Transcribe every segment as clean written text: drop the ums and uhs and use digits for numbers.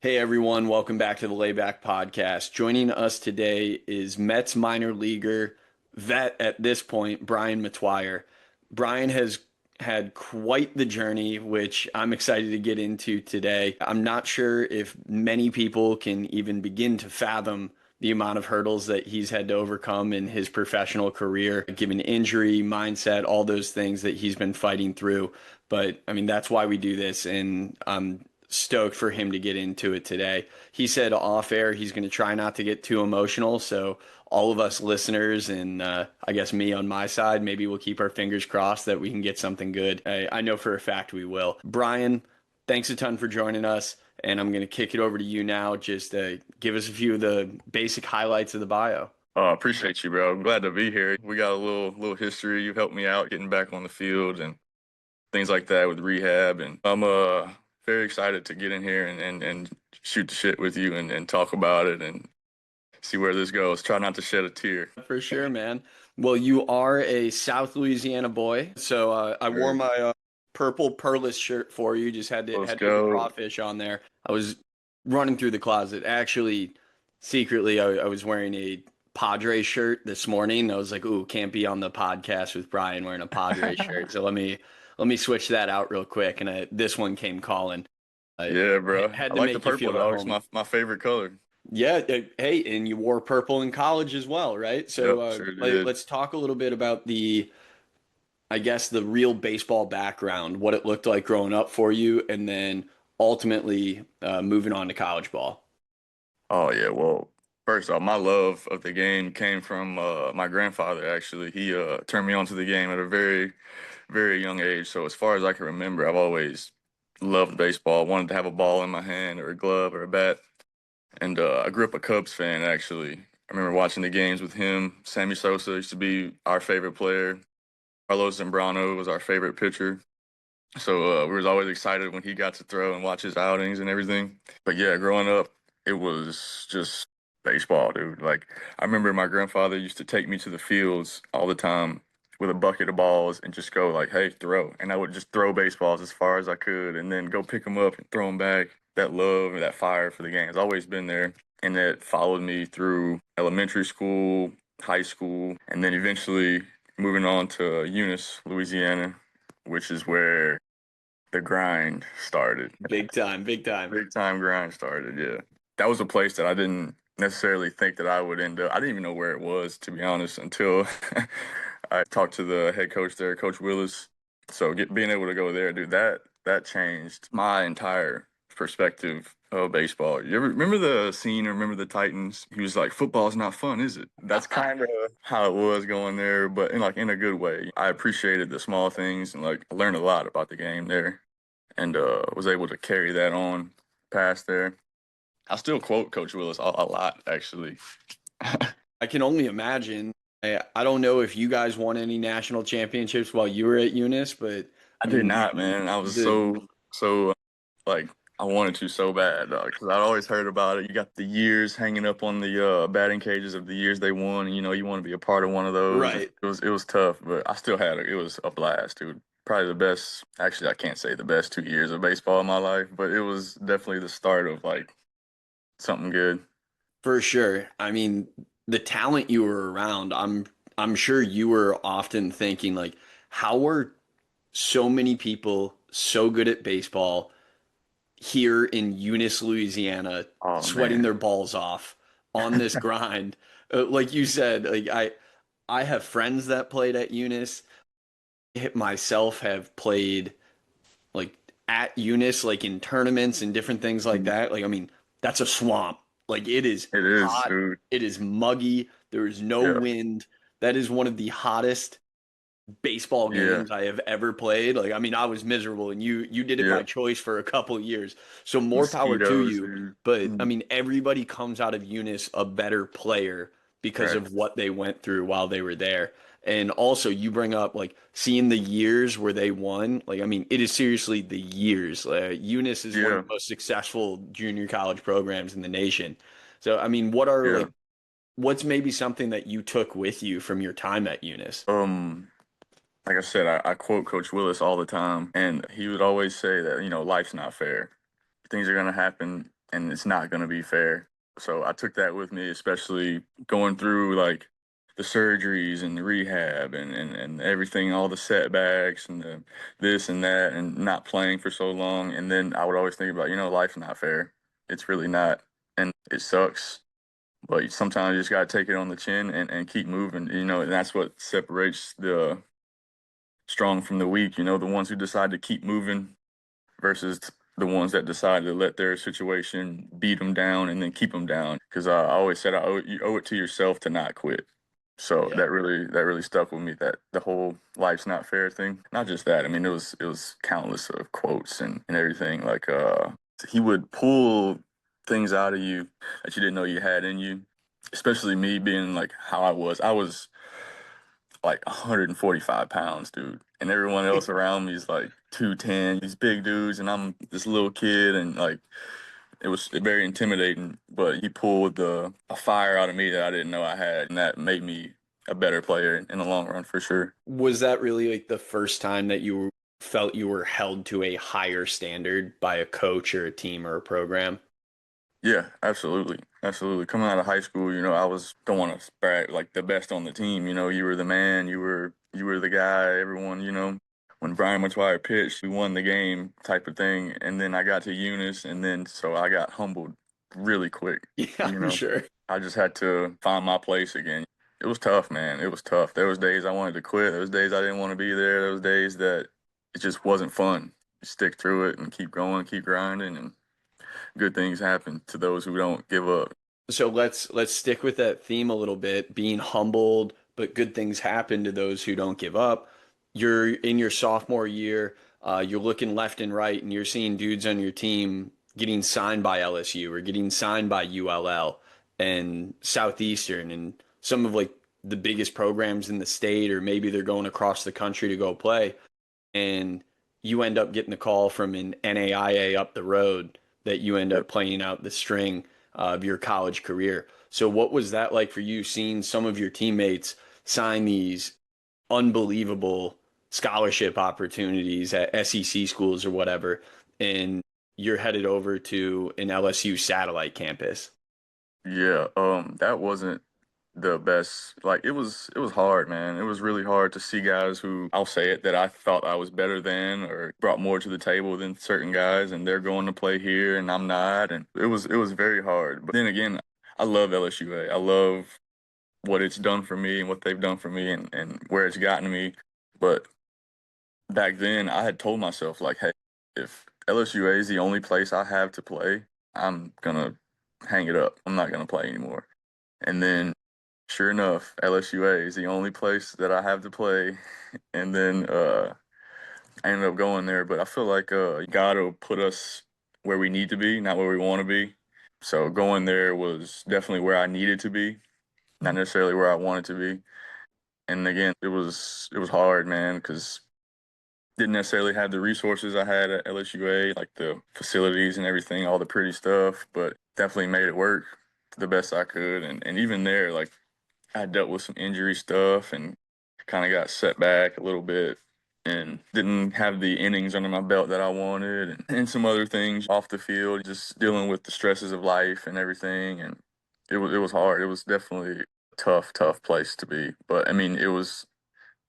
Hey everyone, welcome back to the Layback Podcast. Joining us today is Mets minor leaguer, vet at this point, Brian Metoyer. Brian has had quite the journey, which I'm excited to get into today. I'm not sure if many people can even begin to fathom the amount of hurdles that he's had to overcome in his professional career, given injury, mindset, all those things that he's been fighting through. But I mean, that's why we do this, and I'm stoked for him to get into it today. He said off air he's going to try not to get too emotional. So, all of us listeners, and I guess me on my side, maybe we'll keep our fingers crossed that we can get something good. I know for a fact we will. Brian, thanks a ton for joining us. And I'm going to kick it over to you now. Just give us a few of the basic highlights of the bio. Appreciate you, bro. I'm glad to be here. We got a little history. You've helped me out getting back on the field and things like that with rehab. And I'm very excited to get in here and shoot the shit with you and talk about it and see where this goes. Try not to shed a tear. For sure, man. Well, you are a South Louisiana boy, so I wore Hey, my purple Perlis shirt for you. Just let's had to put the go. crawfish on there. I was running through the closet. Actually, secretly, I was wearing a Padre shirt this morning. I was like, "Ooh, can't be on the podcast with Brian wearing a Padre shirt." So let me switch that out real quick. And this one came calling. I Yeah, bro. had I to like the make you purple, feel at dog. It's home. my favorite color. Yeah, hey, and you wore purple in college as well, right? So Yep, sure did. let's talk a little bit about I guess, the real baseball background, what it looked like growing up for you, and then ultimately moving on to college ball. Oh yeah, well, first off, my love of the game came from my grandfather. Actually, he turned me on to the game at a very young age. So as far as I can remember, I've always loved baseball. Wanted to have a ball in my hand or a glove or a bat. And I grew up a Cubs fan. Actually, I remember watching the games with him. Sammy Sosa used to be our favorite player. Carlos Zambrano was our favorite pitcher. So we was always excited when he got to throw and watch his outings and everything. But yeah, growing up, it was just baseball, dude. Like I remember my grandfather used to take me to the fields all the time with a bucket of balls and just go like, "Hey, throw," and I would just throw baseballs as far as I could, and then go pick them up and throw them back. That love and that fire for the game has always been there, and that followed me through elementary school, high school, and then eventually moving on to Eunice, Louisiana, which is where the grind started. Big time, big time. Big time grind started, yeah. That was a place that I didn't necessarily think that I would end up. I didn't even know where it was, to be honest, until I talked to the head coach there, Coach Willis. So being able to go there, dude, that changed my entire perspective of baseball. You ever remember the scene or remember the Titans? He was like, "Football's not fun, is it?" That's kind of how it was going there, but in a good way. I appreciated the small things and like I learned a lot about the game there and was able to carry that on past there. I still quote Coach Willis a lot, actually. I can only imagine. I don't know if you guys won any national championships while you were at Eunice, but I I did mean, not, man. I was the so like I wanted to so bad, because I'd always heard about it. You got the years hanging up on the batting cages of the years they won. And, you want to be a part of one of those. right. It was tough, but I still had it. It was a blast, dude. Probably the best. Actually, I can't say the best 2 years of baseball in my life, but it was definitely the start of like something good. For sure. I mean, the talent you were around, I'm sure you were often thinking like, how are so many people so good at baseball here in Eunice, Louisiana, Oh sweating man. their balls off on this grind? Like you said, I have friends that played at Eunice. Myself have played like at Eunice, like in tournaments and different things like that. Like, I mean, that's a swamp. Like, it is It is, hot. dude. It is muggy. There is no Yeah, wind. That is one of the hottest baseball yeah, games I have ever played. Like, I mean, I was miserable, and you did it yeah. by choice for a couple of years. So more power to Mosquitoes, you. dude. But I mean, everybody comes out of Eunice a better player because Right. of what they went through while they were there. And also, you bring up like seeing the years where they won. Like, I mean, it is seriously the years. Eunice is one of Yeah, the most successful junior college programs in the nation. So, I mean, what are yeah. like, what's maybe something that you took with you from your time at Eunice? Um, like I said, I quote Coach Willis all the time, and he would always say that, life's not fair. Things are gonna happen and it's not going to be fair. So I took that with me, especially going through like the surgeries and the rehab and everything, all the setbacks and the this and that, and not playing for so long. And then I would always think about, life's not fair. It's really not. And it sucks. But sometimes you just got to take it on the chin and keep moving, and that's what separates the strong from the weak, the ones who decide to keep moving versus the ones that decide to let their situation beat them down and then keep them down. Because I always said you owe it to yourself to not quit. So Yeah. that really stuck with me. That the whole life's not fair thing. Not just that. I mean, it was countless of quotes and everything. Like he would pull things out of you that you didn't know you had in you. Especially me being like how I was. I was like 145 pounds, dude. And everyone else around me is like 210, these big dudes, and I'm this little kid, and like it was very intimidating. But he pulled a fire out of me that I didn't know I had, and that made me a better player in the long run for sure. Was that really like the first time that you felt you were held to a higher standard by a coach or a team or a program? Yeah, absolutely. Absolutely. Coming out of high school, I was don't want to brag like the best on the team. You were the man, you were the guy, everyone, when Brian Metoyer pitched, we won the game type of thing. And then I got to Eunice and then so I got humbled really quick, Yeah, you I'm know. sure. I just had to find my place again. It was tough, man. It was tough. There was days I wanted to quit. There was days I didn't want to be there. There was days that it just wasn't fun. You stick through it and keep going, keep grinding, and good things happen to those who don't give up. So let's stick with that theme a little bit, being humbled, but good things happen to those who don't give up. You're in your sophomore year, you're looking left and right, and you're seeing dudes on your team getting signed by LSU or getting signed by ULL and Southeastern and some of like the biggest programs in the state, or maybe they're going across the country to go play, and you end up getting a call from an NAIA up the road that you end Yep. up playing out the string of your college career. So, what was that like for you, seeing some of your teammates sign these unbelievable scholarship opportunities at SEC schools or whatever, and you're headed over to an LSU satellite campus? Yeah, that wasn't the best. Like it was hard, man. It was really hard to see guys who I'll say it that I thought I was better than or brought more to the table than certain guys, and they're going to play here and I'm not, and it was very hard. But then again, I love LSUA. I love what it's done for me and what they've done for me and where it's gotten me. But back then I had told myself like, hey, if LSUA is the only place I have to play, I'm gonna hang it up. I'm not gonna play anymore. And then sure enough, LSUA is the only place that I have to play. And then I ended up going there, but I feel like God will put us where we need to be, not where we want to be. So going there was definitely where I needed to be, not necessarily where I wanted to be. And again, it was hard, man, because didn't necessarily have the resources I had at LSUA, like the facilities and everything, all the pretty stuff, but definitely made it work the best I could. And even there, like I dealt with some injury stuff and kind of got set back a little bit and didn't have the innings under my belt that I wanted and some other things off the field, just dealing with the stresses of life and everything. And it was hard. It was definitely a tough, tough place to be. But I mean, it was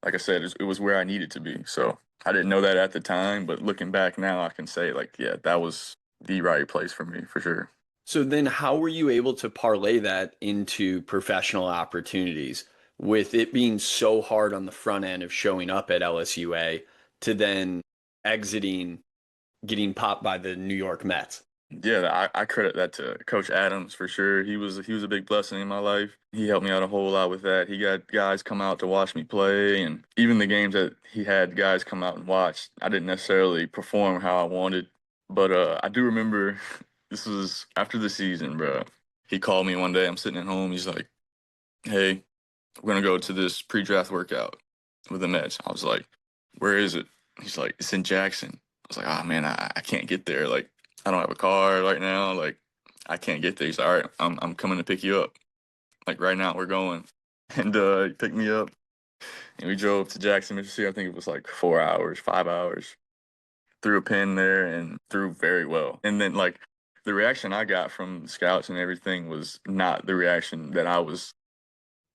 like I said, it was where I needed to be. So I didn't know that at the time, but looking back now, I can say like, yeah, that was the right place for me for sure. So then how were you able to parlay that into professional opportunities with it being so hard on the front end of showing up at LSUA to then exiting, getting popped by the New York Mets? Yeah, I credit that to Coach Adams for sure. He was a big blessing in my life. He helped me out a whole lot with that. He got guys come out to watch me play, and even the games that he had guys come out and watch, I didn't necessarily perform how I wanted, but I do remember this was after the season, bro. He called me one day. I'm sitting at home. He's like, "Hey, we're gonna go to this pre-draft workout with the Mets." I was like, "Where is it?" He's like, "It's in Jackson." I was like, "Oh man, I can't get there. Like, I don't have a car right now. Like, I can't get there." He's like, "All right, I'm coming to pick you up. Like right now, we're going." And he picked me up, and we drove to Jackson, Mississippi. I think it was like 4 hours, 5 hours. Threw a pin there and threw very well. And then like The reaction I got from scouts and everything was not the reaction that I was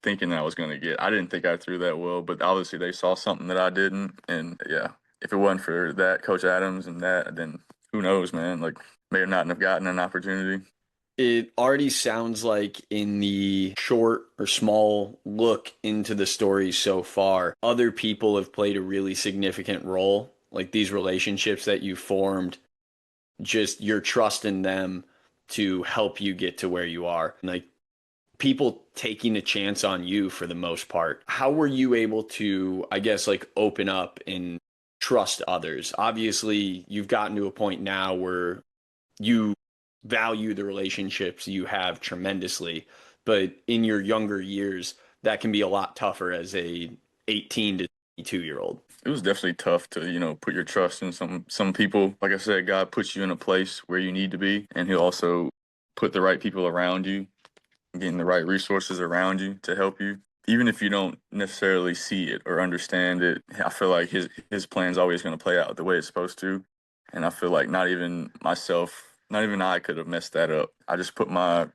thinking I was going to get. I didn't think I threw that well, but obviously they saw something that I didn't. And yeah, if it wasn't for that, Coach Adams and that, then who knows, man? Like, may have not have gotten an opportunity. It already sounds like in the short or small look into the story so far, other people have played a really significant role. Like these relationships that you formed, just your trust in them to help you get to where you are. Like people taking a chance on you for the most part. How were you able to, I guess, like open up and trust others? Obviously, you've gotten to a point now where you value the relationships you have tremendously, but in your younger years, that can be a lot tougher as a 18 to 22-year-old. It was definitely tough to, put your trust in some people. Like I said, God puts you in a place where you need to be, and He'll also put the right people around you, getting the right resources around you to help you. Even if you don't necessarily see it or understand it, I feel like his plan's always going to play out the way it's supposed to. And I feel like not even myself, not even I could have messed that up. I just put my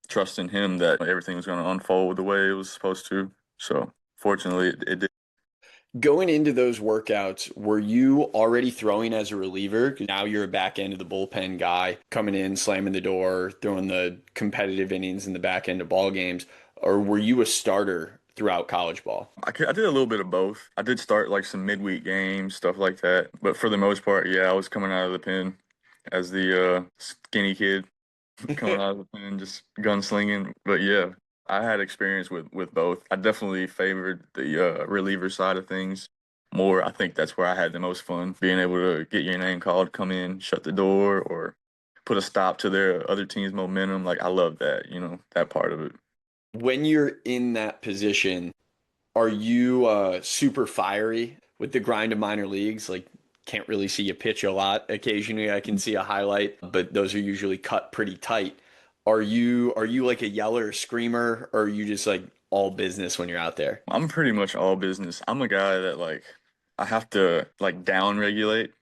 trust in him that everything was going to unfold the way it was supposed to. So fortunately, it did. Going into those workouts, were you already throwing as a reliever? 'Cause now you're a back end of the bullpen guy, coming in, slamming the door, throwing the competitive innings in the back end of ball games, or were you a starter throughout college ball? I did a little bit of both. I did start like some midweek games, stuff like that. But for the most part, yeah, I was coming out of the pen as the skinny kid coming out of the pen, just gunslinging. But yeah, I had experience with both. I definitely favored the reliever side of things more. I think that's where I had the most fun, being able to get your name called, come in, shut the door, or put a stop to their other team's momentum. Like I love that, that part of it. When you're in that position, are you super fiery with the grind of minor leagues? Like, can't really see you pitch a lot. Occasionally, I can see a highlight, but those are usually cut pretty tight. Are you like a yeller, screamer, or are you just like all business when you're out there? I'm pretty much all business. I'm a guy that like I have to like down regulate.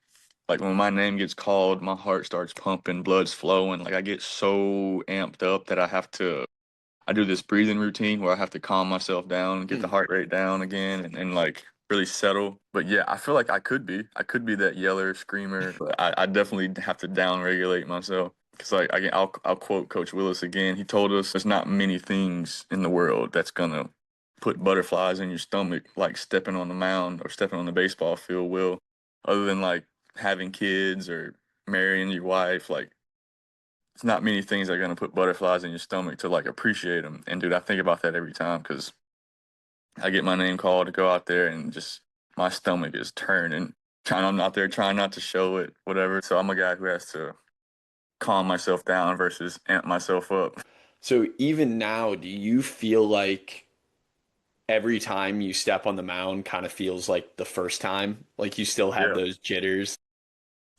Like when my name gets called, my heart starts pumping, blood's flowing. Like I get so amped up that I do this breathing routine where I have to calm myself down, get the heart rate down again and like really settle. But yeah, I feel like I could be that yeller, screamer, but I definitely have to down regulate myself. Because like I'll quote Coach Willis again. He told us there's not many things in the world that's gonna put butterflies in your stomach like stepping on the mound or stepping on the baseball field will, other than like having kids or marrying your wife. Like it's not many things that are gonna put butterflies in your stomach to like appreciate them. And dude, I think about that every time because I get my name called to go out there and just my stomach is turning. I'm out there trying not to show it, whatever. So I'm a guy who has to calm myself down versus amp myself up. So even now, do you feel like every time you step on the mound kind of feels like the first time? Like you still have Yeah. those jitters?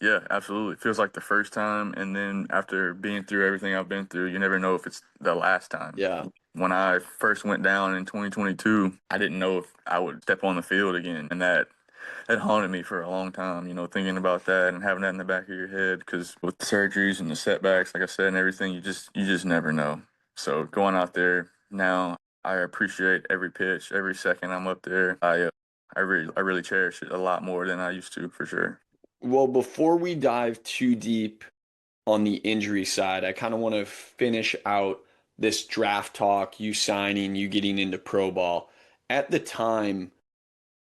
Yeah, absolutely. It feels like the first time, and then after being through everything I've been through, you never know if it's the last time. Yeah. When I first went down in 2022, I didn't know if I would step on the field again, and that haunted me for a long time. Thinking about that and having that in the back of your head, because with the surgeries and the setbacks, like I said, and everything, you just never know. So going out there now, I appreciate every pitch, every second I'm up there. I really cherish it a lot more than I used to, for sure. Well, before we dive too deep on the injury side, I kind of want to finish out this draft talk, you signing, you getting into pro ball. At the time,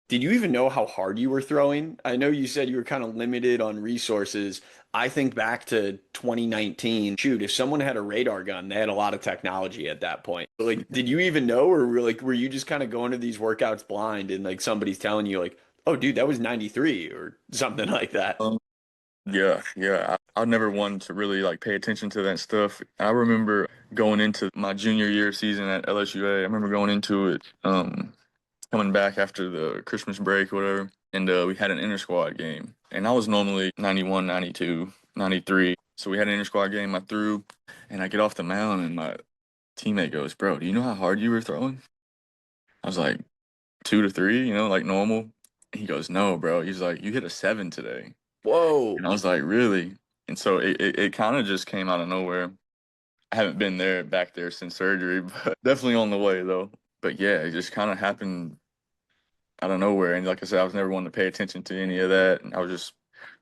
did you even know how hard you were throwing? I know you said you were kind of limited on resources. I think back to 2019. Shoot, if someone had a radar gun, they had a lot of technology at that point. Like, did you even know, or were you just kind of going to these workouts blind and like somebody's telling you like, "Oh, dude, that was 93" or something like that? Yeah, yeah. I never wanted to really like pay attention to that stuff. I remember going into my junior year season at LSUA. I remember going into it, coming back after the Christmas break or whatever, and we had an inter squad game. And I was normally 91, 92, 93. So we had an inter squad game. I threw, and I get off the mound, and my teammate goes, "Bro, do you know how hard you were throwing?" I was like, 2 to 3, like normal. He goes, "No, bro." He's like, "You hit a 7 today." Whoa. And I was like, "Really?" And so it kind of just came out of nowhere. I haven't been back there since surgery, but definitely on the way though. But yeah, it just kind of happened out of nowhere. And like I said, I was never one to pay attention to any of that. And I was just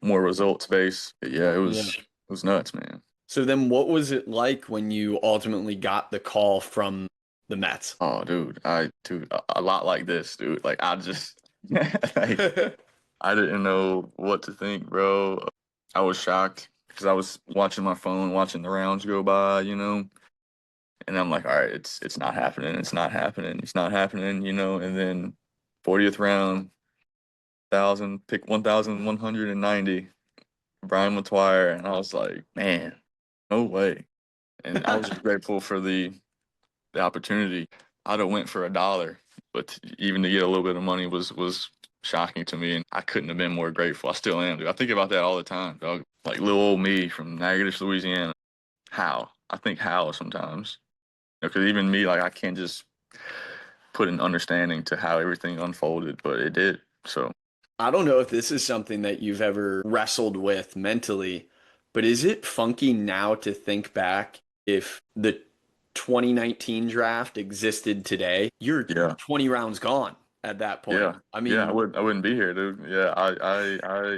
more results based. But yeah, Yeah. it was nuts, man. So then what was it like when you ultimately got the call from the Mets? Oh, dude, a lot like this, dude. Like I just, like I didn't know what to think, bro. I was shocked because I was watching my phone, watching the rounds go by, and I'm like, all right, it's not happening, it's not happening, it's not happening, and then 40th round, pick 1,190, Brian Metoyer, and I was like, man, no way. And I was just grateful for the opportunity. I'd have went for $1, but even to get a little bit of money was shocking to me, and I couldn't have been more grateful. I still am, dude. I think about that all the time, dog. Like little old me from Natchitoches, Louisiana. How? I think how sometimes. Because even me, like I can't just put an understanding to how everything unfolded, but it did. So I don't know if this is something that you've ever wrestled with mentally, but is it funky now to think back if the 2019 draft existed today? You're yeah, 20 rounds gone at that point. yeah, I yeah. I mean, would I wouldn't be here, dude. Yeah,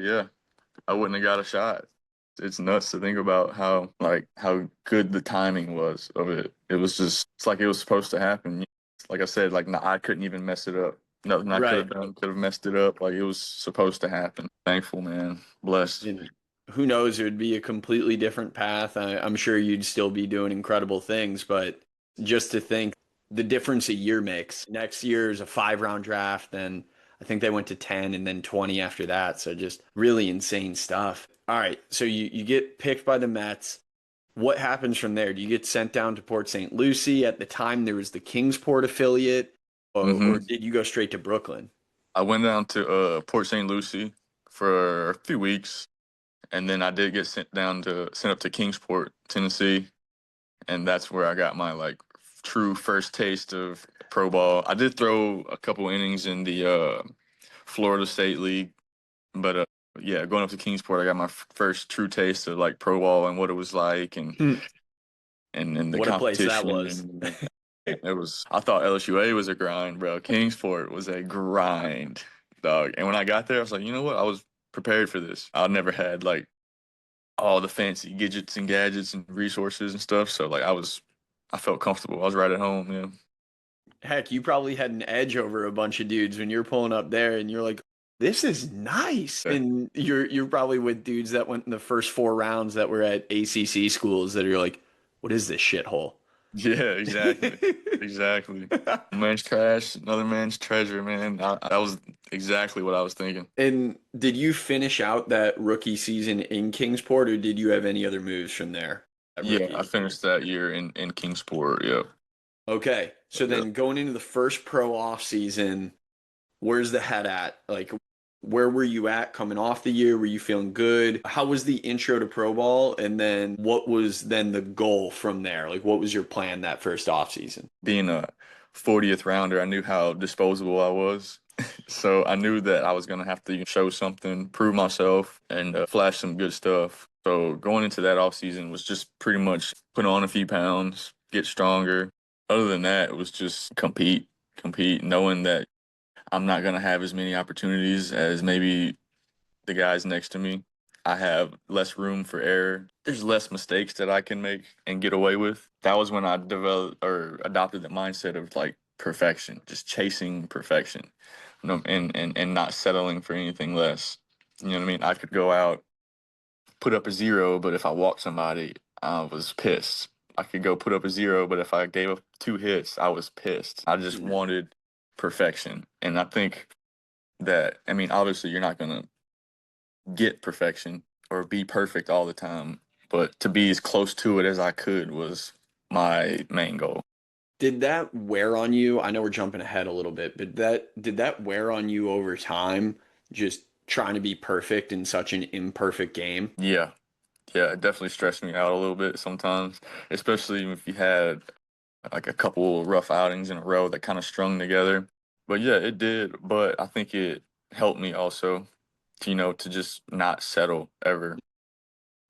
yeah. I wouldn't have got a shot. It's nuts to think about how good the timing was of it. It was just it's like it was supposed to happen. Like I said, like I couldn't even mess it up. Nothing I could right. have done could have messed it up. Like it was supposed to happen. Thankful, man. Blessed. And who knows, it would be a completely different path. I'm sure you'd still be doing incredible things, but just to think the difference a year makes. Next year is a 5 round draft, then I think they went to 10 and then 20 after that. So just really insane stuff. All right. So you get picked by the Mets. What happens from there? Do you get sent down to Port St. Lucie? At the time, there was the Kingsport affiliate, or hmm did you go straight to Brooklyn? I went down to Port St. Lucie for a few weeks, and then I did get sent up to Kingsport, Tennessee, and that's where I got my like true first taste of pro ball. I did throw a couple innings in the Florida State League, but yeah, going up to Kingsport, I got my first true taste of like pro ball and what it was like, and the What a place that competition. was. And it was. I thought LSUA was a grind, bro. Kingsport was a grind, dog. And when I got there, I was like, you know what? I was prepared for this. I never had like all the fancy gadgets and resources and stuff. So like I felt comfortable. I was right at home. Yeah. Heck, you probably had an edge over a bunch of dudes when you're pulling up there and you're like, this is nice. Yeah. And you're probably with dudes that went in the first 4 rounds that were at ACC schools that are like, what is this shithole? Yeah, exactly. Exactly. One man's trash, another man's treasure, man. That was exactly what I was thinking. And did you finish out that rookie season in Kingsport, or did you have any other moves from there at Yeah, I rookie? finished that year in Kingsport. Yep. Okay. So Yep. then going into the first pro off season, where's the head at? Like, where were you at coming off the year? Were you feeling good? How was the intro to pro ball? And then what was then the goal from there? Like, what was your plan that first off season? Being a 40th rounder, I knew how disposable I was. So I knew that I was going to have to show something, prove myself, and flash some good stuff. So going into that off season was just pretty much put on a few pounds, get stronger. Other than that, it was just compete, knowing that I'm not going to have as many opportunities as maybe the guys next to me. I have less room for error. There's less mistakes that I can make and get away with. That was when I developed or adopted the mindset of like perfection, just chasing perfection, no, and not settling for anything less. You know what I mean? I could go out, put up a zero, but if I walked somebody, I was pissed. I could go put up a zero, but if I gave up 2 hits, I was pissed. I just Mm. wanted perfection. And I think that, I mean, obviously, you're not going to get perfection or be perfect all the time, but to be as close to it as I could was my main goal. Did that wear on you? I know we're jumping ahead a little bit, but that did that wear on you over time? Just trying to be perfect in such an imperfect game? Yeah, yeah, it definitely stressed me out a little bit sometimes, especially if you had like a couple rough outings in a row that kind of strung together. But yeah, it did. But I think it helped me also to, to just not settle ever.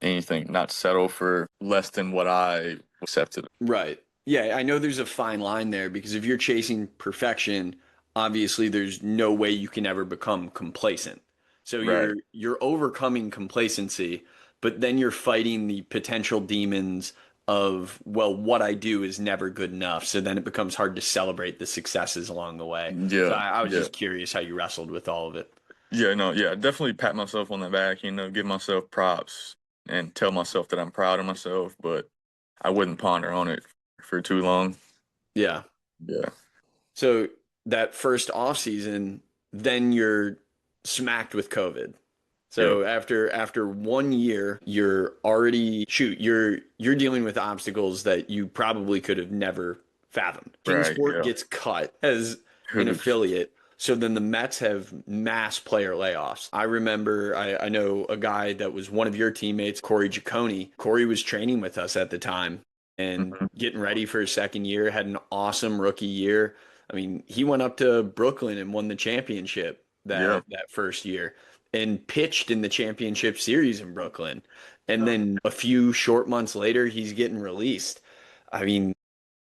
anything, not settle for less than what I accepted. Right. Yeah, I know there's a fine line there because if you're chasing perfection, obviously there's no way you can ever become complacent. So Right. you're overcoming complacency, but then you're fighting the potential demons of, well, what I do is never good enough. So then it becomes hard to celebrate the successes along the way. So Yeah. I was Yeah. just curious how you wrestled with all of it. Yeah. No. Yeah. Definitely pat myself on the back. Give myself props and tell myself that I'm proud of myself. But I wouldn't ponder on it for too long. Yeah. Yeah. So that first off season, then you're smacked with COVID. Yep. So after 1 year, you're already you're dealing with obstacles that you probably could have never fathomed. Right. Kingsport Yeah. gets cut as an Huge. affiliate. So then the Mets have mass player layoffs. I remember I know a guy that was one of your teammates, Corey Giacone. Corey was training with us at the time and Mhm. getting ready for his second year, had an awesome rookie year. I mean, he went up to Brooklyn and won the championship Yeah. that first year and pitched in the championship series in Brooklyn. And then a few short months later, he's getting released. I mean,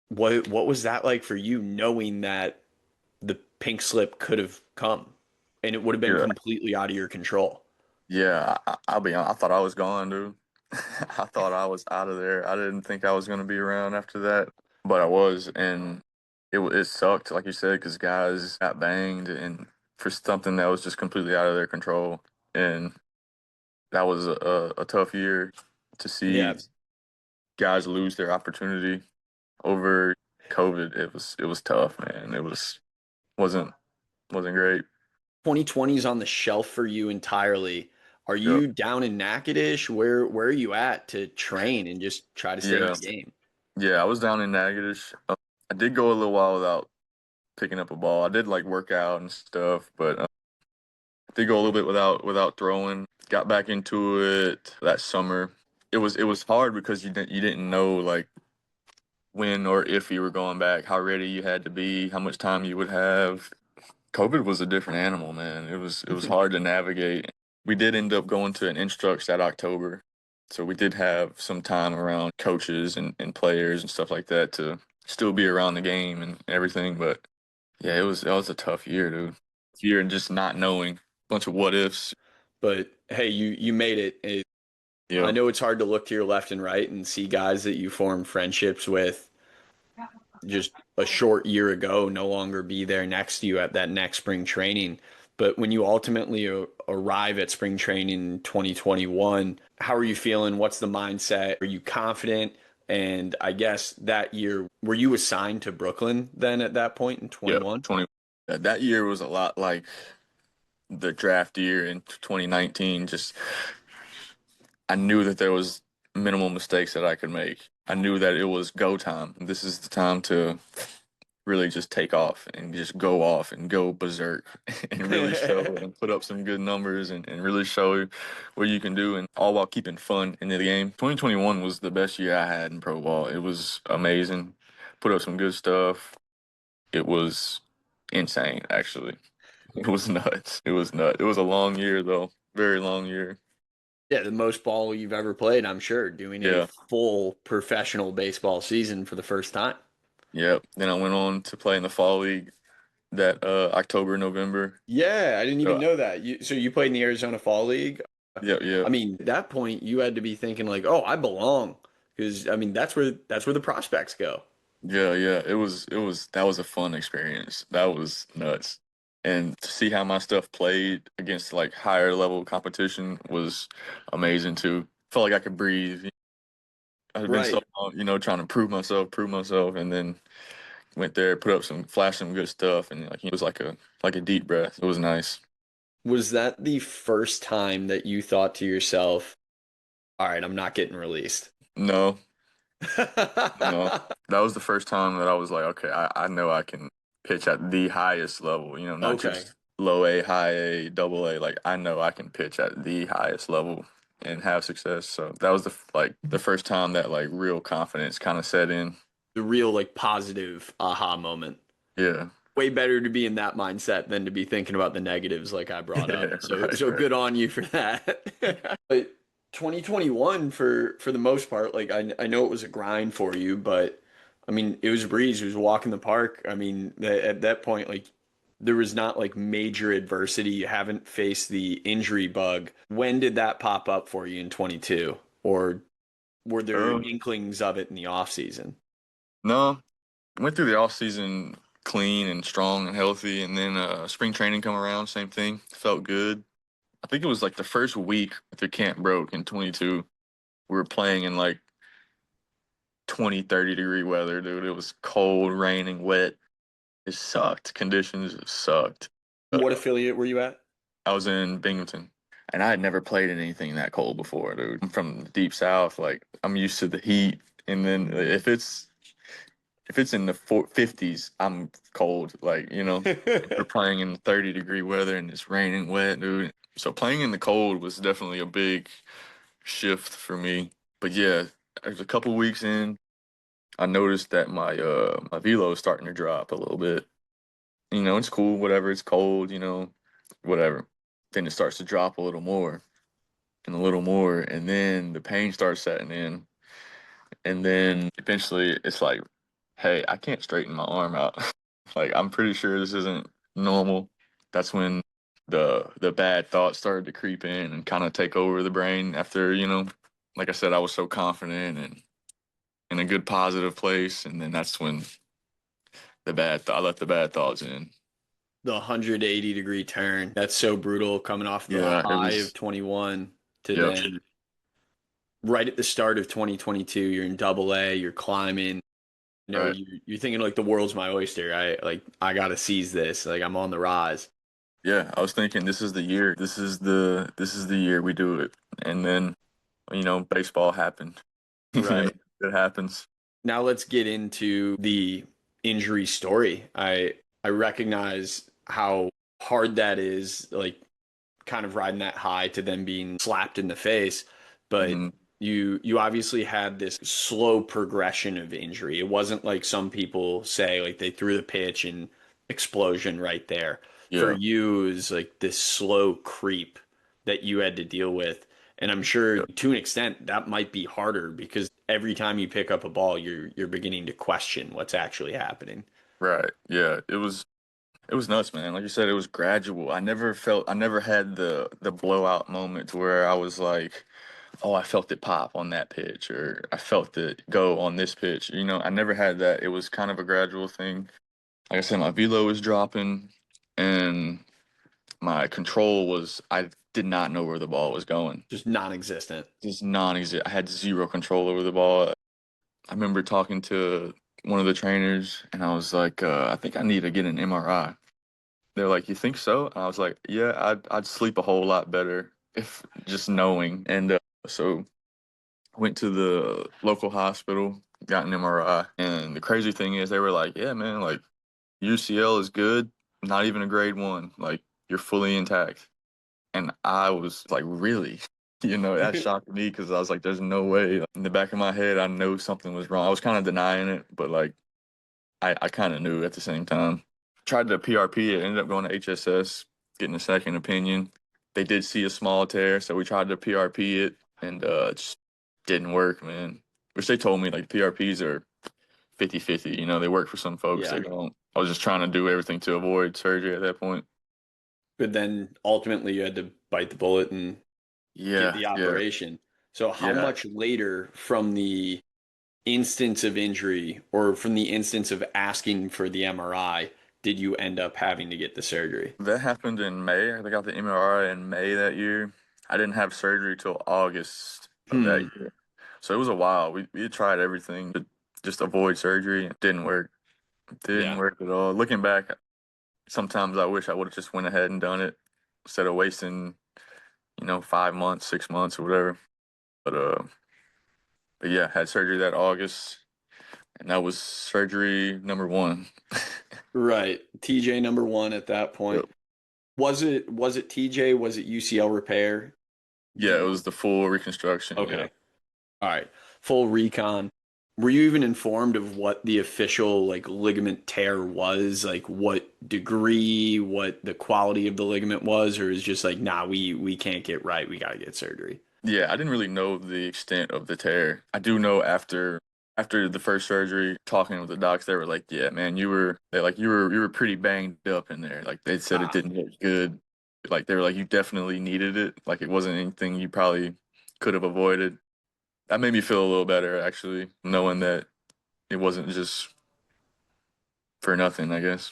what was that like for you knowing that the pink slip could have come and it would have been Yeah. completely out of your control? Yeah. I'll be honest. I thought I was gone, dude. I thought I was out of there. I didn't think I was gonna be around after that, but I was, and it sucked, like you said, because guys got banged, and for something that was just completely out of their control, and that was a tough year to see Yeah. guys lose their opportunity over COVID. It was tough, man. Wasn't wasn't great. 2020 is on the shelf for you entirely. Are Yep. you down in Natchitoches? Where are you at to train and just try to stay in Yeah. the game? Yeah. I was down in Natchitoches. I did go a little while without picking up a ball. I did like work out and stuff, but did go a little bit without throwing. Got back into it that summer. It was hard because you didn't know like when or if you were going back, how ready you had to be, how much time you would have. COVID was a different animal, man. It was hard to navigate. We did end up going to an instructs that October. So we did have some time around coaches and players and stuff like that to still be around the game and everything. But yeah, it was a tough year, dude. Year and just not knowing, bunch of what ifs. But hey, you made it. I Yeah. know it's hard to look to your left and right and see guys that you formed friendships with just a short year ago no longer be there next to you at that next spring training. But when you ultimately arrive at spring training in 2021, how are you feeling? What's the mindset? Are you confident? And I guess that year, were you assigned to Brooklyn then at that point in Yeah. 21? 20. That year was a lot like the draft year in 2019. Just I knew that there was minimal mistakes that I could make. I knew that it was go time. This is the time to really just take off and just go off and go berserk and really show and put up some good numbers and really show what you can do and all while keeping fun in the game. 2021 was the best year I had in pro ball. It was amazing. Put up some good stuff. It was insane, actually. It was nuts. It was nuts. It was a long year, though. Very long year. Yeah, the most ball you've ever played, I'm sure, doing a Yeah. full professional baseball season for the first time. Yep. Then I went on to play in the fall league that October, November. Yeah, I didn't even So, know that. So you played in the Arizona Fall League? yep, I yep. mean, at that point you had to be thinking like, "Oh, I belong." Because I mean, that's where the prospects go. Yeah, yeah. That was a fun experience. That was nuts. And to see how my stuff played against like higher level competition was amazing too. Felt like I could breathe. I had been so Right. long, trying to prove myself, and then went there, flashed some good stuff, and like it was like a deep breath. It was nice. Was that the first time that you thought to yourself, "All right, I'm not getting released"? No, no, that was the first time that I was like, okay, I know I can pitch at the highest level. Not Okay. just low A, high A, double A. Like I know I can pitch at the highest level and have success. So that was the first time that like real confidence kind of set in. The real like positive aha moment. Yeah, Way better to be in that mindset than to be thinking about the negatives like I brought up. yeah, So right, so right. good on you for that. But 2021 for the most part, like I know it was a grind for you, but I mean it was a breeze. It was a walk in the park. I mean at that point, like there was not like major adversity. You haven't faced the injury bug. When did that pop up for you in 22? Or were there Um, inklings of it in the off season? no, went through the off season clean and strong and healthy, and then spring training come around, same thing. Felt good. I think it was like the first week after camp broke in 22. We were playing in like 20, 30-degree weather, dude. It was cold, raining, wet. It sucked. Conditions sucked. What affiliate were you at? I was in Binghamton, and I had never played in anything that cold before, dude. I'm from the deep south. Like I'm used to the heat, and then if it's in the 50s, I'm cold. Like we're playing in 30-degree weather and it's raining, wet, dude. So playing in the cold was definitely a big shift for me. But yeah, there's a couple weeks in, I noticed that my velo is starting to drop a little bit. It's cool, whatever. It's cold, whatever. Then it starts to drop a little more and a little more, and then the pain starts setting in, and then eventually it's like, hey, I can't straighten my arm out. Like I'm pretty sure this isn't normal. That's when the bad thoughts started to creep in and kind of take over the brain after, like I said, I was so confident and in a good positive place, and then that's when I let the bad thoughts in. The 180-degree turn. That's so brutal coming off the Yeah, it high of was. 21 to Yep. then right at the start of 2022, you're in double A, you're climbing. Right. You're thinking like the world's my oyster. I gotta seize this. Like I'm on the rise. Yeah, I was thinking this is the year. This is the year we do it. And then, baseball happened. Right. It happens. Now let's get into the injury story. I recognize how hard that is, like kind of riding that high to then being slapped in the face. But Hmm. you obviously had this slow progression of injury. It wasn't like some people say like they threw the pitch and explosion right there. For Yeah. you, it was like this slow creep that you had to deal with. And I'm sure Yeah. to an extent that might be harder because every time you pick up a ball, you're beginning to question what's actually happening. Right. Yeah. It was nuts, man. Like you said, it was gradual. I never had the blowout moment to where I was like, oh, I felt it pop on that pitch or I felt it go on this pitch. I never had that. It was kind of a gradual thing. Like I said, my velo was dropping and my control was I did not know where the ball was going. Just non-existent. Just non-existent. I had zero control over the ball. I remember talking to one of the trainers and I was like, I think I need to get an MRI. They're like, you think so? And I was like, yeah, I'd sleep a whole lot better if just knowing. And so went to the local hospital, got an MRI. And the crazy thing is they were like, yeah, man, like UCL is good, not even a grade one. Like you're fully intact. And I was like, really? That shocked me because I was like, there's no way. Like, in the back of my head, I know something was wrong. I was kind of denying it, but like, I kind of knew at the same time. Tried to PRP it, ended up going to HSS, getting a second opinion. They did see a small tear, so we tried to PRP it, and it just didn't work, man. Which they told me, like, PRPs are 50-50. They work for some folks, Yeah. they don't. I was just trying to do everything to avoid surgery at that point. But then ultimately you had to bite the bullet and get Yeah, the yeah, operation. So how yeah. much later from the instance of injury or from the instance of asking for the MRI did you end up having to get the surgery? That happened in May. I got the MRI in May that year. I didn't have surgery till August of that Hmm. year. So it was a while. We tried everything to just avoid surgery. It didn't work. It didn't Yeah. work at all. Looking back, sometimes I wish I would have just went ahead and done it instead of wasting, 5 months, 6 months or whatever. But yeah, had surgery that August, and that was surgery number one. Right. TJ number one at that Yep. point. Was it TJ? Was it UCL repair? Do Yeah, it you was the full reconstruction. Yeah. okay. All right. Full recon. Were you even informed of what the official like ligament tear was? Like what degree, what the quality of the ligament was, or is just like, nah, we can't get right. We gotta get surgery. Yeah, I didn't really know the extent of the tear. I do know after the first surgery, talking with the docs, they were like, "Yeah, man, you were pretty banged up in there." Like they said, it Ah, didn't look good. Like they were like, "You definitely needed it. Like it wasn't anything you probably could have avoided." That made me feel a little better, actually, knowing that it wasn't just for nothing, I guess.